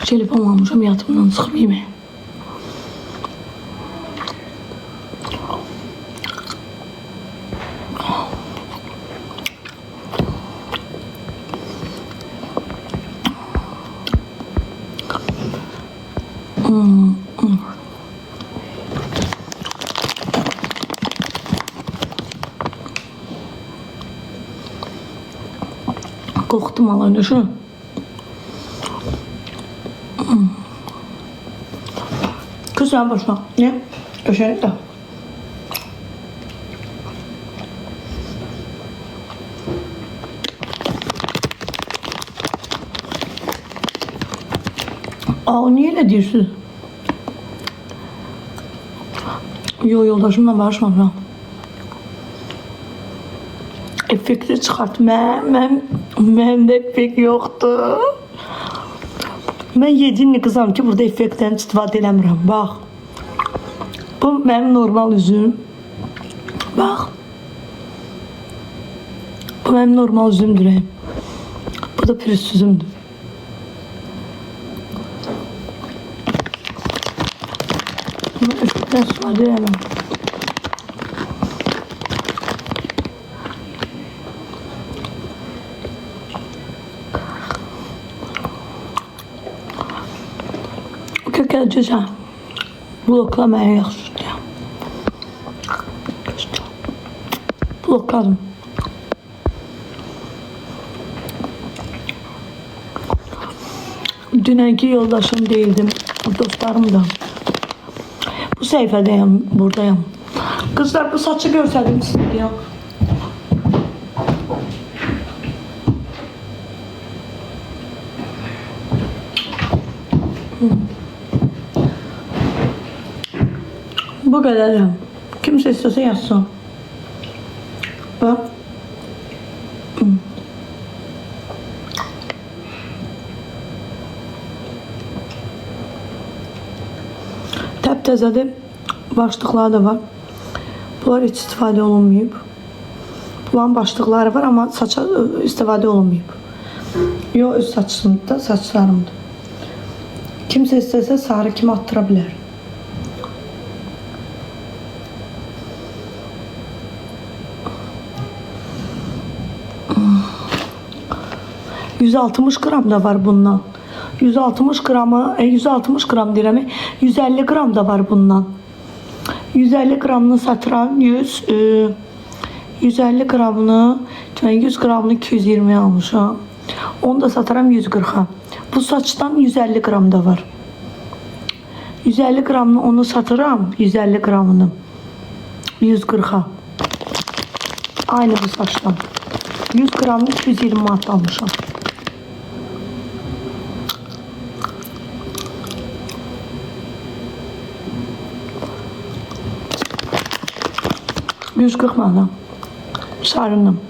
Telefon almışım yatımdan çıkıp yemeğe. Korktum Allah düşün. Kız sen boşuna. Ne? Köşelik de. Aa niye öyle diyorsun? Yoldaşımla barışmadım. Efekti çıkarttım. Məndə efekt yoktu. Ben 7 kızam ki burada effektdən istifadə eləmirəm. Bax. Bu mənim normal üzüm. Bax. Bu mənim normal üzümdür. Bu da pürüz üzümdür. Bunu effektdən istifadə eləmirəm. Gələcəksən, bloklamaya yaxşıdır ya. Blokladım. Dünənki yoldaşım değildim, dostlarım da. Bu səhifədəyəm, buradayım. Kızlar bu saçı görsədim sizə ya. Bu kadar. Kimse istiyorsa yazsın. Bak. Təptəzədir. Başlıqları da var. Bunlar hiç istifadə olunmayıb. Bunların başlıqları var ama saça istifadə olunmayıb. Yo öz saçımda, saçlarımda. Kimse istese sarı kimi attıra bilər. 160 gram da var bundan. 160 gramı, 160 gram dirəmi, 150 gram da var bundan. 150 gramını satıram 150 gramını, 100 gramını 220 almışam. Onu da satıram 140'a. Bu saçtan 150 gram da var. 150 gramını onu satıram, 150 gramını 140'a. Aynı bu saçtan. 100 gramını 220 manat almışam. $140 manat. Sarınım.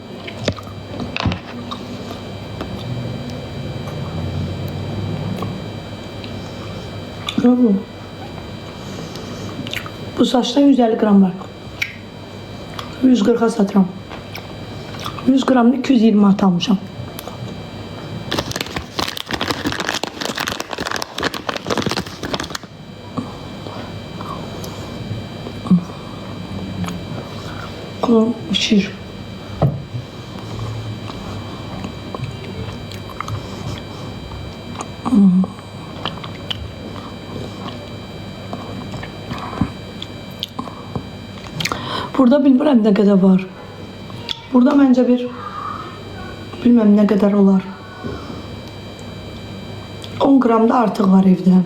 Bu saçtan 150 gram var. 140'a satıram. 100 gramını 220 manat almışam. Şir. Burada bilmirəm ne kadar var. Burada bence bilmem ne kadar olar. 10 gram da artıq var evdə.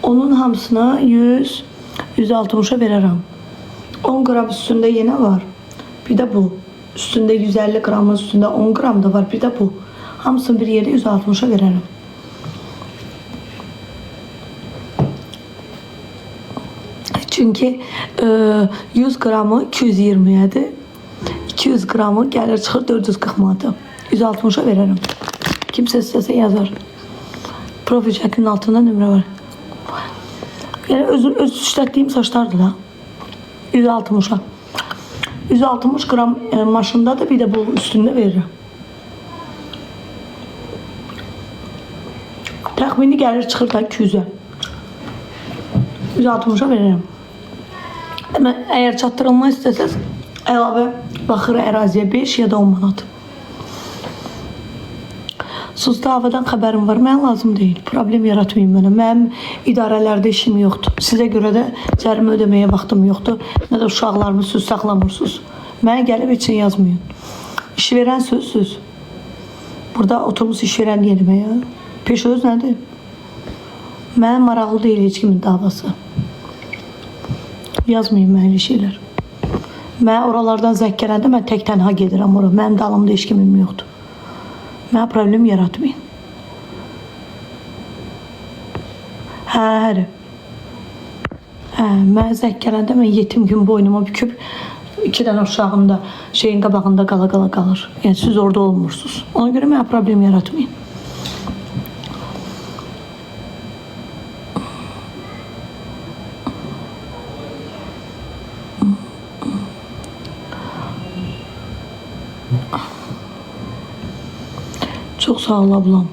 Onun hamısına 160'a verərəm. 10 gram üstünde yine var. Bir de bu. Üstünde 150 gram, üstünde 10 gram da var. Bir de bu. Hamısını bir yere 160'a veririm. Çünkü 100 gramı 220'ydi. 200 gramı gelir çıxır 440 manata. 160'a veririm. Kimse istese yazar. Profil şəklinin altında nömrə var. Yani öz işlətdiyim saçlardır da. 160'a. 160 gram maşında da bir de bu üstünde veririm. Təxmini gəlir çıxır da 200'ə. 160'a veririm. Ama eğer çatdırılma istəsəz, əlavə baxır əraziyə 5 ya da 10 manat. Susda havadan xəbərim var, mənə lazım deyil. Problem yaratmayın mənə. Mənim idarələrdə işim yoxdur. Sizə görə də cərimə ödəməyə vaxtım yoxdur. Nə də uşaqlarımı söz saxlamırsınız. Mənə gəlib heç yazmayın. İş verən söz. Burada oturmuş iş verən deyilmə ya. Peşöz nədir? Mənə maraqlı deyil heç kimin davası. Yazmayın mənə elə şeylər. Mən oralardan zəng gələndə mən tək tənha gedirəm ora. Mənim dalımda heç kimim yoxdur. Mənə problem yaratmayın. Həri. Mən zəng gələndə mən yetim gün boynuma büküb 2 dənə uşağım da şeyin qabağında qala qalır. Yəni siz orada olmursunuz. Ona görə mənə problem yaratmayın. Çok sağ ol ablam.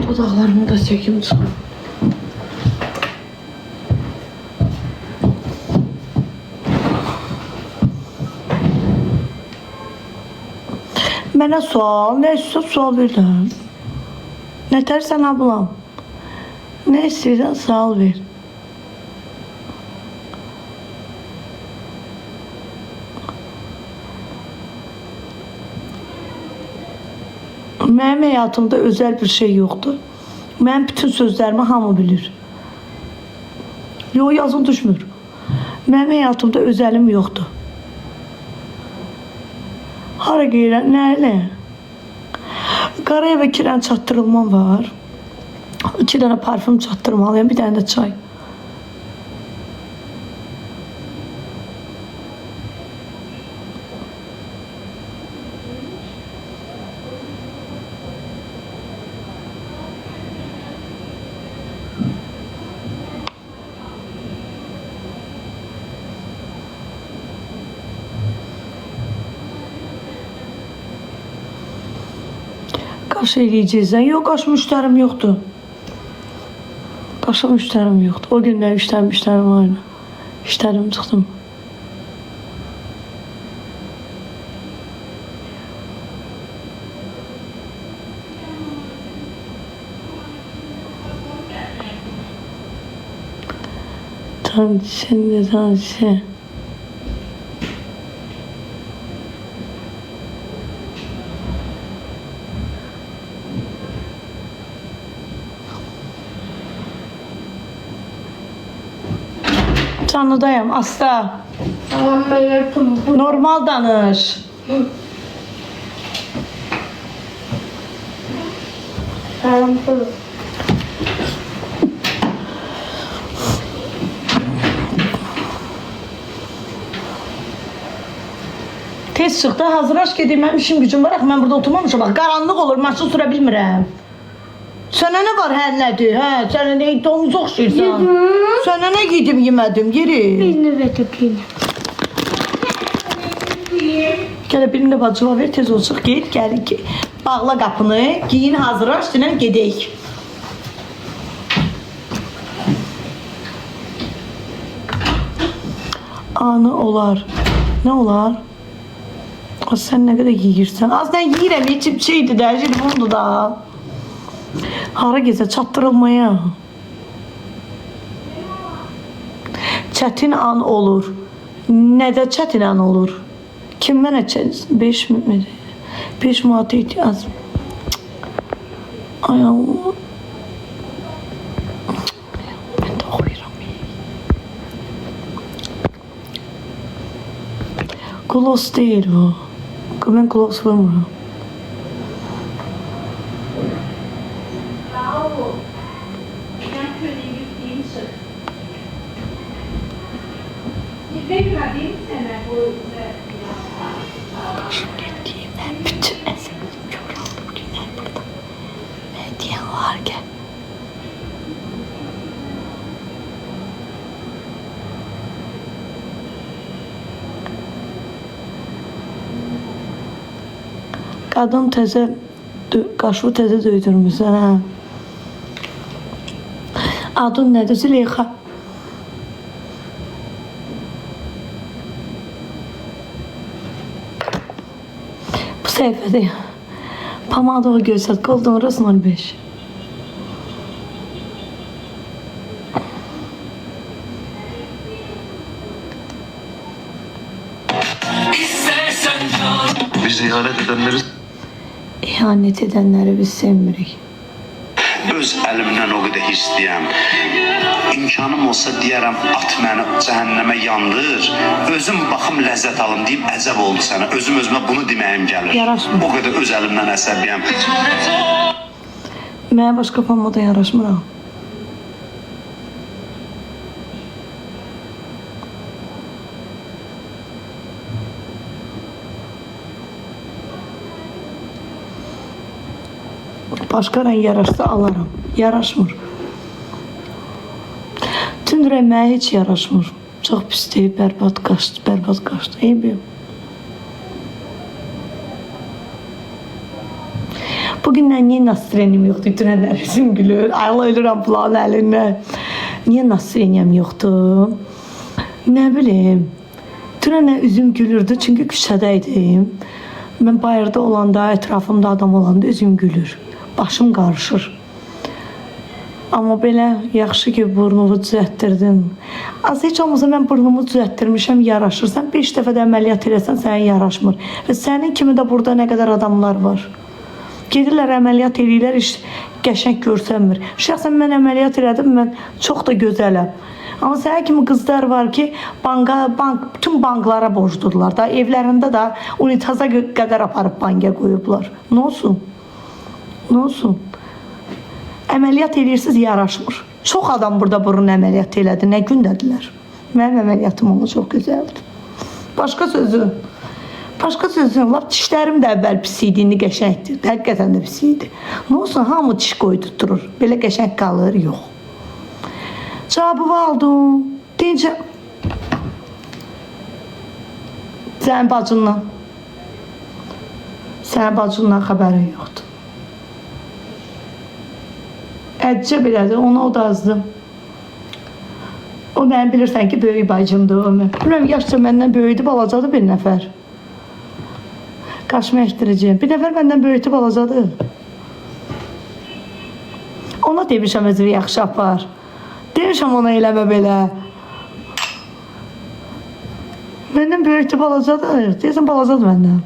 Dudaklarımı da çekim çıkın. Mənə sual, ne istiyorsan sual verdim. Ne tersen ablam. Ne istiyorsan sual ver. Mənim həyatımda özel bir şey yoxdur. Mənim bütün sözlərimi hamı bilir. Yox, yazın düşmür. Mənim həyatımda özelim yoxdur. Hara gedirəm, nə elə? Qarayevə kirən çatdırılmam var. 2 dənə parfüm çatdırmalıyım, bir dənə də çay. Qaş eləyəcəksən. Yox, qaş müştərim yoxdur. Qaşa müştərim yoxdur. O günlər müştərim var. İşlərim çıxdım. Tanrı. Canlıdayım, Asta. Tamam, ben yaptım. Normal danış. Tamam. Tez çıx da, hazırlaş gedeyim. Mənim işim gücüm var, mən burada oturmamışam. Bax, qaranlıq olur, maşın sürə bilmirəm. Sənə nə var, hər nədir? Hə, sənə nə donuz oxşayırsan? Sənə nə yedim, yemədim, yeri. Birini verin. Gələ birini də bacıma ver, tez ol çıx, get, gəl, bağla qapını, giyin, hazırlaş, dinən gedək. Anı olar. Nə olar? Az sən nə qədər yeyirsən? Az nə yeyirəm, içib şeydir də, jilbondur da. Hara gezə çatdırılmaya. Çətin an olur. Nədə çətin an olur? Kim mənə 5 manat ehtiyac. Ay Allah. Mən də oxuyuram. Gloss deyil bu. Mən gloss vurmuram. Kaşım yettiğimden bütün eserimi var ki. Qadın təzə qaşığı təzə döydürmüsən, hə? Adın nədir? Züleyxa. Bu səhifədə Pomada görsət, Golden Rose 05. Biz ihanet edenleri İhanet edənləri biz sevmirik. Öz əlimdən o qədər istəyəm. İmkanım olsa deyərəm, at məni cəhənnəmə yandır. Özüm baxım ləzzət alım deyib əcəb oldu sənə. Özüm özümə bunu deməyim gəlir. Yaraşmır. O qədər öz əlimdən əsəbiyəm. Mənə başqa pomada yaraşmır ha. Başqa rəng yaraşsa alaram. Yaraşmır. Tünd rəng mənə heç yaraşmır. Çox pisdir, bərbad qaşdı. Eybi. Bugündən niyə nasrenim yoxdur? Dünənlər üzüm gülür. Ayla ölürəm bulanın əlindən. Niyə nasreniyəm yoxdur? Nə bilim. Dünənlər üzüm gülürdü çünki küçədəydim. Mən bayırda olanda, ətrafımda adam olanda üzüm gülür. Başım qarışır. Amma belə yaxşı ki burnumu düzəltdirdin. Az heç olmasa mən burnumu düzəltdirmişəm, yaraşır. Sən 5 dəfə də əməliyyat eləsən, sənə yaraşmır. Və sənin kimi də burada nə qədər adamlar var. Gedirlər əməliyyat eləyirlər, iş qəşəng görsənmir. Şəxsən mən əməliyyat elədim, mən çox da gözələm. Amma sənə kimi qızlar var ki, bütün banklara borcludular da, evlərində də unitaza qədər aparıb banka qoyublar. Nə olsun? Nə olsun? Əməliyyat eləyirsiniz, yaraşmır. Çox adam burada burun əməliyyat elədi, nə gündədilər. Mənim əməliyyatım onu çox gözəldir. Başqa sözüm, lap dişlərim də əvvəl pis idi, indi qəşəngdir. Həqiqətən də pis idi. Nə olsun, hamı diş qoydurtturur. Belə qəşəng qalır, yox. Cavabı aldım. Deyincə, sənin bacından xəbərin yoxdur. Ədcə belədir, ona o da azdı. O mənim bilirsən ki, böyük bacımdır. Bilməm, yaşca məndən böyüdü, balacadır bir nəfər. Qaşımı əkdirəcəyim. Bir nəfər məndən böyüdü, balacadır. Ona demişəm özü yaxşı apar. Demişəm ona eləmə belə. Məndən böyüdü, balacadır. Deyəsən, balacadır məndən.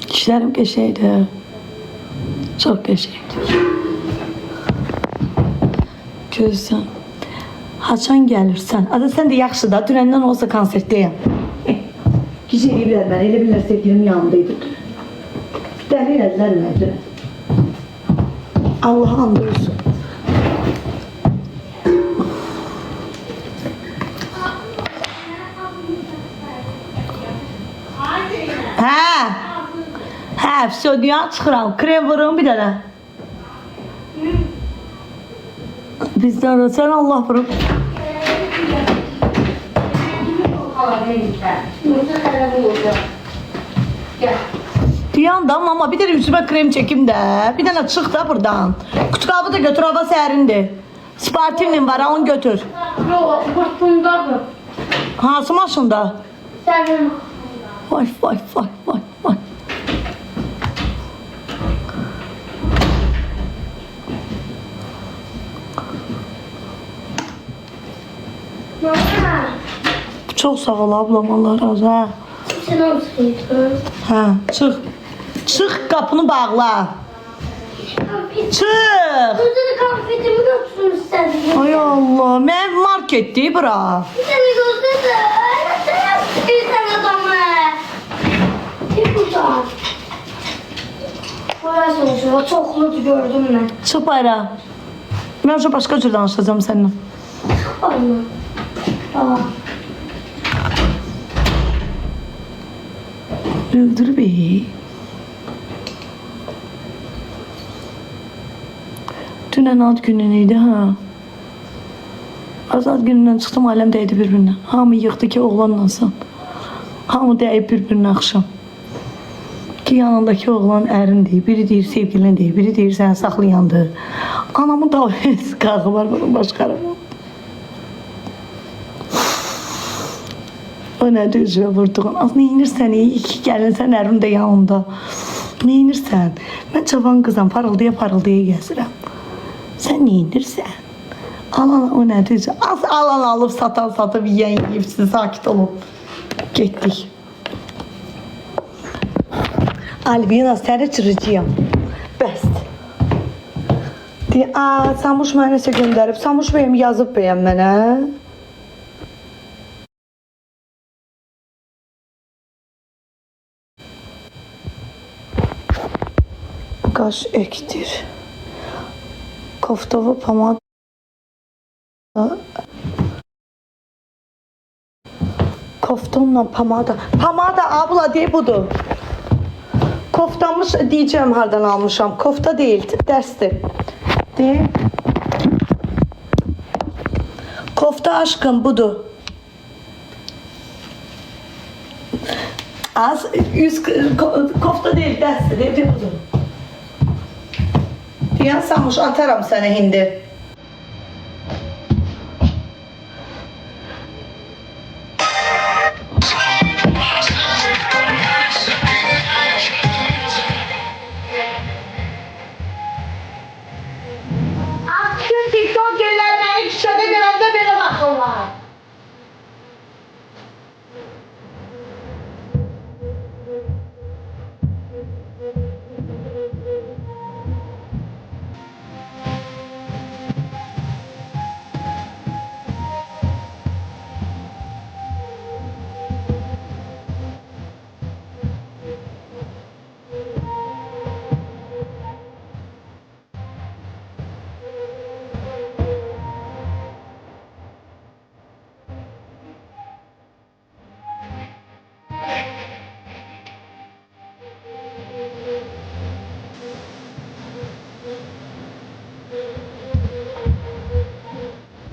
Dişlərim qəşəngdir. Çox qəşəngdir. Gözsən. Haçan gəlirsən? Adı sən də yaxşı da, dünəndən olsa konsertdəyəm. Gecə eləyiblər mən, elə bilirlər sevgilim yanındaydı. Dəli elədilər mən dünən. Allah'a and olsun. Hə, vsyoduyan çıxıram. Krem vurum bir dənə. Bizdən sən Allah vurum. Duyandım ama bir dənə üzümə krem çəkim də. Bir dənə çıx da buradan. Kutkabı da götür, hava sərindir. Sportivnim var, onu götür. Yok, maşındadır. Hansı maşında? Senin. Vay. Mama. Çok sağ ol ablam, Allah razı ha. Sen olsaydın. Ha, çıx. Çıx, qapını bağla. Çıx. Gözünü konfetimi götürün istedim. Ay Allah, mən marketdir bura. Bir tane gözünü. Sen adamı. Git buradan. Burası şurada çokluğu gördüm ben. Çıx bayra. Mən başqa cür danışacağım səninlə. Allah. Aa. Öldürüb. Dünən ad günün idi ha. Azad günündən çıxdım, aləm dəydi bir-birinə. Hamı yıxdı ki, oğlanlansın. Hamı dəyib bir-birinə axşam. Ki yanındakı oğlan ərindir, biri deyir sevgilindir, biri deyir səni saxlayandır. Anamın davası qağı var, bunu başqaramam. O nədir üzvə vurduğun? Az neyinirsən, iyi ki gəlinsən, ərin də yanında. Neyinirsən? Mən cavan qızam, parıldaya gəzirəm. Sən neyinirsən? Alan o nədir üzvə? Az alan alıb, satan satıb, yiyən yiyib, siz sakit olun. Getdik. Albina, səni çırıcıyam. Bəsdir. Deyir, Samuş mənə nəsə göndərib. Samuş bəyəm yazıb bəyəm mənə. Qaş ektir. Koftova pomada. Koftonla pomada. Pomada abla deyə budur. Koftamış deyəcəm hardan almışam. Kofta deyil, dərsdir. Deyil. Kofta aşkım budur. Az kofta deyil, dərsdir. Deyil budur. Deyən Samuş ataram sənə hindi.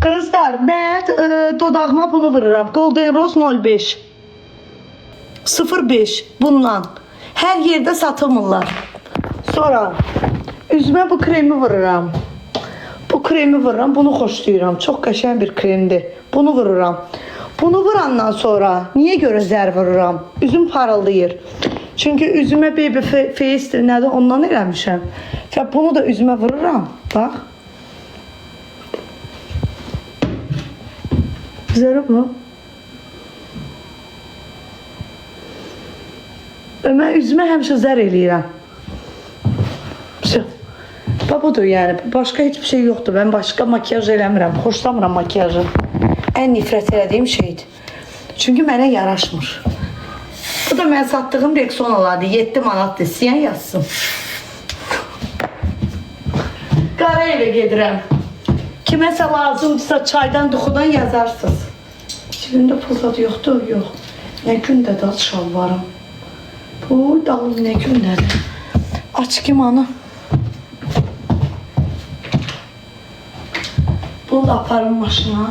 Kızlar, mən dodağıma bunu vururam. Golden Rose 05. 05 bundan. Hər yerdə satılmırlar. Sonra üzümə bu kremi vururam. Bu kremi vururam, bunu xoşlayıram. Çox qəşəng bir kremdir. Bunu vururam. Bunu vurandan sonra niyə görə zər vururam? Üzüm parıldayır. Çünki üzümə baby face nədir ondan eləmişəm. Və bunu da üzümə vururam. Bax. Güzel bu. Mən üzümə həmişə zər eləyirəm. Budur yəni. Başqa heç bir şey yoxdur. Mən başqa makyaj eləmirəm. Xoşlamıram makyajı. Ən nifrət elədiyim şeydir. Çünki mənə yaraşmır. Bu da mən satdığım Rexonalardır. 7 manatdır. İstəyən yazsın. Qara evə gedirəm. Kiməsə lazımdırsa çaydan, duxudan yazarsınız. Cibimdə pul zad yoxdur, yox. Nə gündə də şalvarım. Bu dalım nə gündədir. Aç kim anı. Bunu da aparım maşına.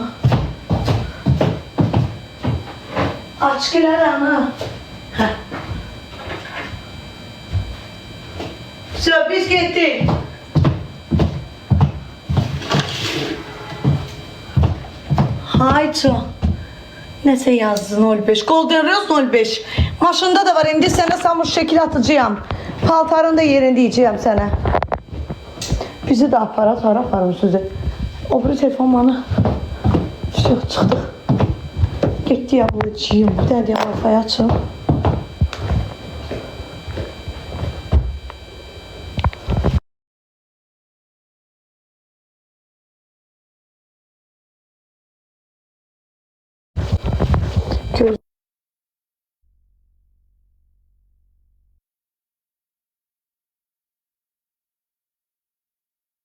Aç girər anı. Hə. Biz getdik. Hayca. Nəsə yazdın 05. Golden Rose 05. Maşında da var. İndi sənə Samuş şəkil atacağım. Paltarını da yerində yiyəcəyəm sənə. Bizi də aparım sizi. O bir telefon bana. Yok çıxdı. Getdi ya ablacığım. Bir tane de Wi-Fi açın.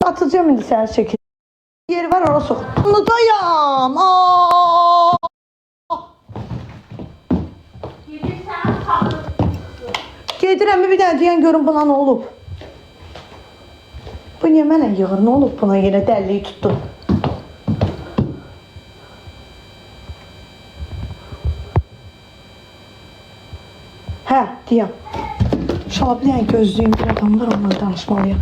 Atacağım indi sənin şəkil. Yeri var orası. Unutayam. Yedirəmi bir dənə deyən görün buna nə olub? Bu niyə mənə yığır? Nə olub buna yenə dəlliyi tutdu? Hə, deyəm. İnşallah bir dənə gözlüyüm bir adam var, onunla danışmalıyım.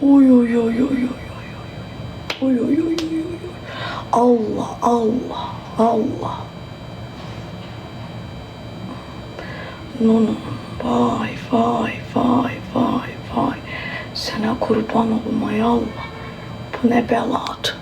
Oy oy oy oy oy oy oy oy oy oy oy. Allah Allah Allah. No no. Vay vay vay vay vay. Sana kurban olmaya Allah. Bu ne beladır.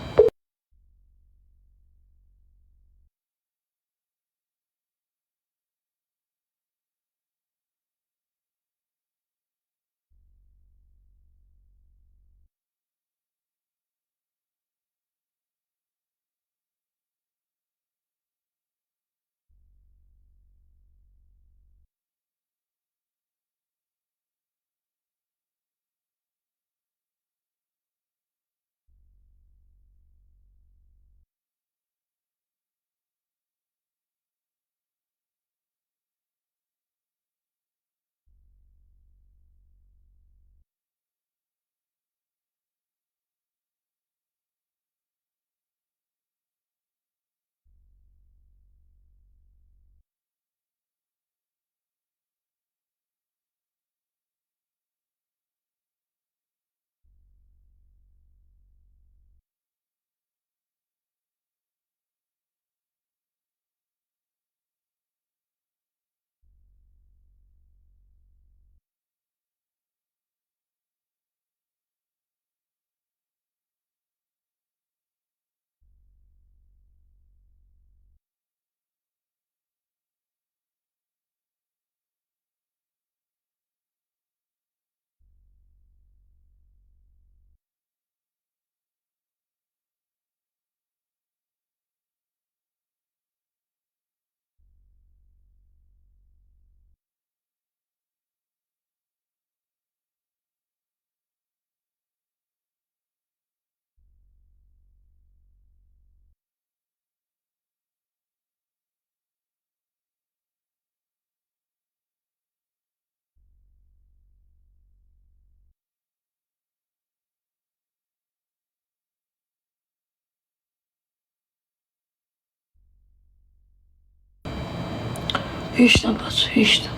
Heç nə bacı, heç nə.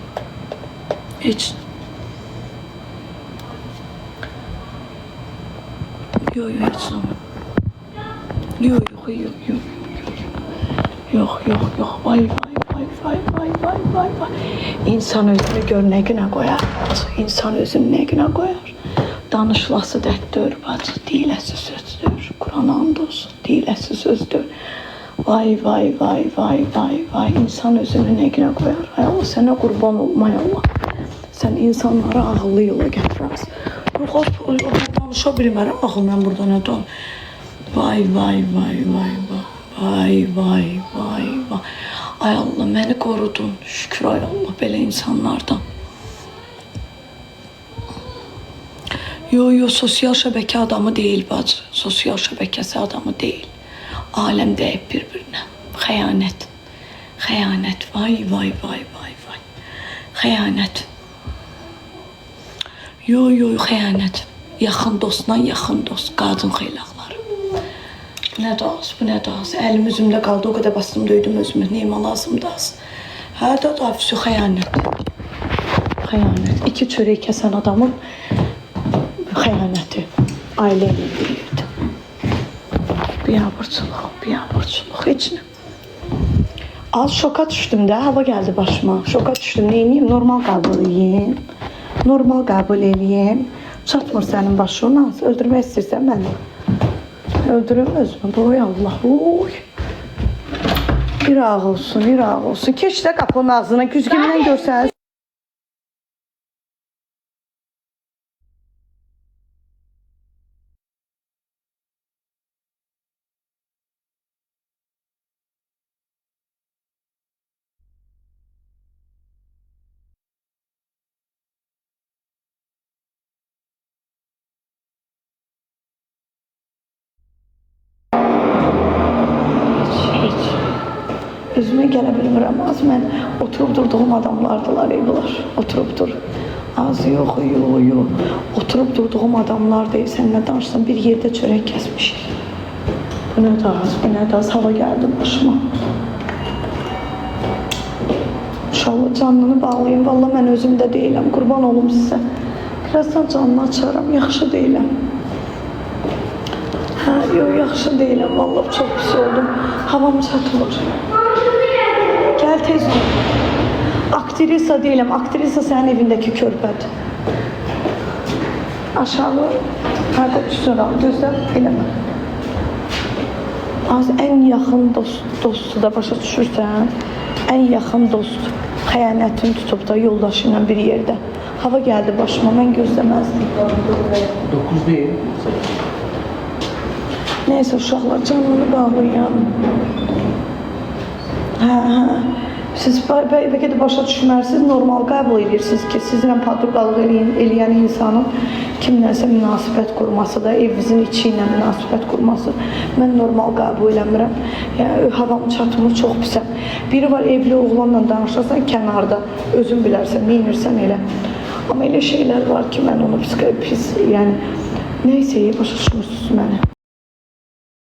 Heç nə. Yok heç nə. Yok. Yok. Vay. İnsan özünü gör nə günə qoyar. İnsan özünü nə günə qoyar. Danışılası dərddir, bacı, deyiləsi sözdür. Qur'ana and olsun, deyiləsi sözdür. Vay. İnsan özünü nə günə qoyar. Ay Allah, sənə qurban olmay Allah. Sən insanları ağıllı yola gətirəsən. Yox, danışa bilmərəm. Axı, mən burada nə danışam? Vay. Ay Allah, məni qorudun. Şükür ay Allah, belə insanlardan. Yo, sosial şəbəkə adamı deyil bacı. Sosial şəbəkəsi adamı deyil. Aləm dəyib bir-birinə. Xəyanət. Vay. Xəyanət. Yo, xəyanət. Yaxın dostla yaxın dost. Qadın xeylaqları. Bu nə da az. Əlim üzümdə qaldı. O qədər bastım, döydüm özümü. Neyimə lazımdı az. Hə, da vəfsü xəyanət. İki çörək kəsən adamın xəyanəti. Ailə ilə birlikdə. Biabırçılıq. Heç nə. Az şoka düşdüm də. Hava gəldi başıma. Şoka düşdüm. Neyiniyim? Normal qəbul eləyim. Çatmır sənin başına. Öldürmək istəyirsən məni. Öldürüm özümü. Boy Allah. İraq olsun. Keç də qapının ağzına. Güzgündən görsəniz. Özümə gələ bilmirəm. Az mən oturub durduğum adamlardılar, evlər. Oturub dur. Az yox. Oturub durduğum adamlar deyil. Sən nə danışsan, bir yerdə çörək kəsmişik. Bu nə də az. Hava gəldi başıma. İnşallah canını bağlayayım. Vallahi mən özümdə deyiləm. Qurban olum sizə. Birazdan canını açaram. Yaxşı deyiləm. Yox, yaxşı deyiləm. Vallahi çox pis oldum. Havam çatmır. Gəl tez ol. Aktrisa deyiləm. Aktrisa sənin evindəki körpədir. Aşağı. Hərdə düşsün, gözlə, eləmə. Az ən yaxın dostu da başa düşürsən. Ən yaxın dost xəyanətini tutub da yoldaşı ilə bir yerdə. Hava gəldi başıma, mən gözləməzdim. 9 deyil. Neyse uşaqlar, canını bağlayın. Siz bəlkə də başa düşmərsiniz, normal qəbul edirsiniz ki, sizinlə padruqalıq eləyən insanın kimlərsə münasibət qurması da, evinizin içi ilə münasibət qurması mən normal qəbul eləmirəm. Yəni, havam çatmır, çox pisəm. Biri var, evli oğlanla danışırsan kənarda, özün bilərsən, neyinirsən elə. Amma elə şeylər var ki, mən onu pis, yəni, neysə, başa düşmürsünüz məni.